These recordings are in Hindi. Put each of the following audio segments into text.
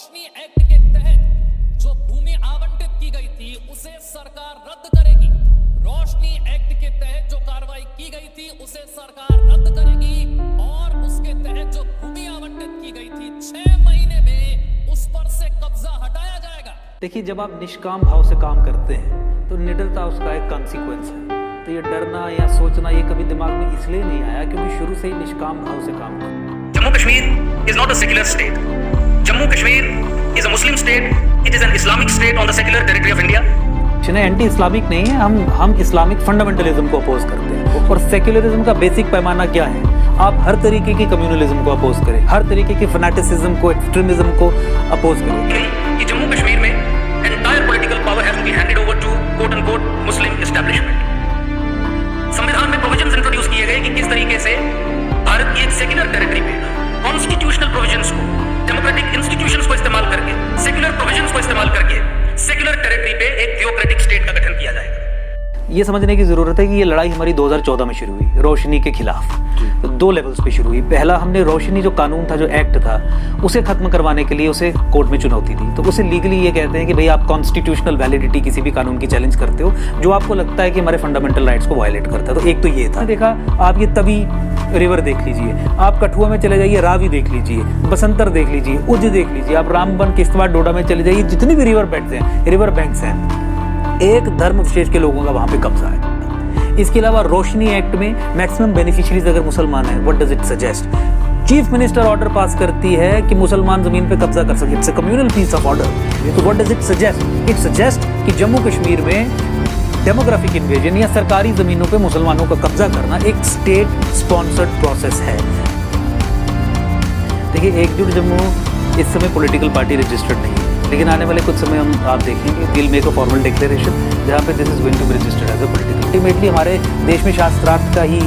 रोशनी एक्ट के तहत जो भूमि आवंटित की गई थी उसे सरकार रद्द करेगी। रोशनी एक्ट के तहत जो कार्रवाई की गई थी उसे सरकार रद्द करेगी और उसके तहत जो भूमि आवंटित की गई थी 6 महीने में उस पर से कब्जा हटाया जाएगा। देखिए, जब आप निष्काम भाव से काम करते हैं तो निडरता उसका एक कॉन्सिक्वेंस है। तो ये डरना या सोचना ये कभी दिमाग में इसलिए नहीं आया क्योंकि शुरू से ही निष्काम भाव से काम करते। Jammu Kashmir is not a secular state. Jammu Kashmir is a Muslim state. It is an Islamic state on the secular territory of India. Anti Islamic नहीं है, हम इस्लामिक फंडामेंटलिज्म को अपोज करते हैं। और सेक्युलरिज्म का बेसिक पैमाना क्या है? आप हर तरीके की कम्युनलिज्म को अपोज करें, हर तरीके की फैनेटिसिज्म को, एक्सट्रीमिज्म को अपोज करें। कि जम्मू कश्मीर में entire political power has to be handed over to quote unquote Muslim establishment. संविधान में प्रोविजंस इंट्रोड्यूस किए गए कि किस तरीके से भारत की एक सेक्युलर टेरिटरी पे कॉन्स्टिट्यूशनल प्रोविजंस को, डेमोक्रेटिक इंस्टीट्यूशंस को इस्तेमाल करके, सेक्युलर प्रोविजंस को इस्तेमाल करके सेक्युलर टेरिटरी पे एक थियोक्रेटिक स्टेट का गठन किया जाएगा। ये समझने की जरूरत है कि ये लड़ाई हमारी 2014 में शुरू हुई रोशनी के खिलाफ। तो 2 लेवल्स पे शुरू हुई। पहला, हमने रोशनी जो कानून था, जो एक्ट था, उसे खत्म करवाने के लिए उसे कोर्ट में चुनौती दी। तो उसे लीगली ये कहते हैं कि भाई आप कॉन्स्टिट्यूशनल वैलिडिटी किसी भी कानून की चैलेंज करते हो जो आपको लगता है कि हमारे फंडामेंटल राइट्स को वायलेट करता है। तो एक तो ये था। देखा, आप ये तभी रिवर देख लीजिए, आप कठुआ में चले जाइए, रावी देख लीजिए, बसंतर देख लीजिए, उज देख लीजिए, आप रामबन, किश्तवाड़, डोडा में चले जाइए, जितनी भी रिवर बेड्स हैं, रिवर बैंक्स हैं, एक धर्म विशेष के लोगों का वहां पे कब्जा है। इसके अलावा रोशनी एक्ट में मैक्सिमम बेनिफिशियरीज अगर मुसलमान है, what does it suggest? Chief minister order pass करती है कि मुसलमान जमीन पे कब्जा कर सके। It's a communal piece of order. तो what does it suggest? It suggest कि जम्मू कश्मीर में डेमोग्राफिक इन्वेजन या सरकारी जमीनों पे मुसलमानों का कब्जा करना एक स्टेट स्पॉन्सर्ड प्रोसेस है। देखिए, एकजुट जम्मू इस समय पॉलिटिकल पार्टी रजिस्टर्ड नहीं है, लेकिन आने वाले कुछ समय हम आप देखेंगे will make a formal declaration जहाँ पे this is going to be registered as a political. Ultimately हमारे देश में शास्त्रार्थ का ही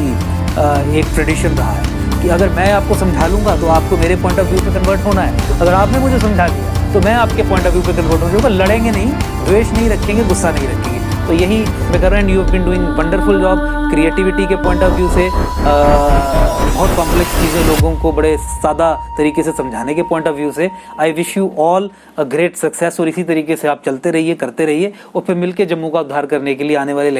एक ट्रेडिशन रहा है कि अगर मैं आपको समझा लूंगा तो आपको मेरे पॉइंट ऑफ व्यू पे कन्वर्ट होना है, अगर आपने मुझे समझा दिया तो मैं आपके पॉइंट ऑफ व्यू पे कन्वर्ट हो जाऊंगा। लड़ेंगे नहीं, द्वेष नहीं रखेंगे, गुस्सा नहीं रखेंगे। तो यही मैं कर रहा हूँ। You have been doing wonderful job creativity के पॉइंट ऑफ व्यू से, बहुत कॉम्प्लेक्स चीज़ें लोगों को बड़े सादा तरीके से समझाने के पॉइंट ऑफ व्यू से। I wish you all a great success और इसी तरीके से आप चलते रहिए, करते रहिए और फिर मिलकर जम्मू का उद्धार करने के लिए आने वाले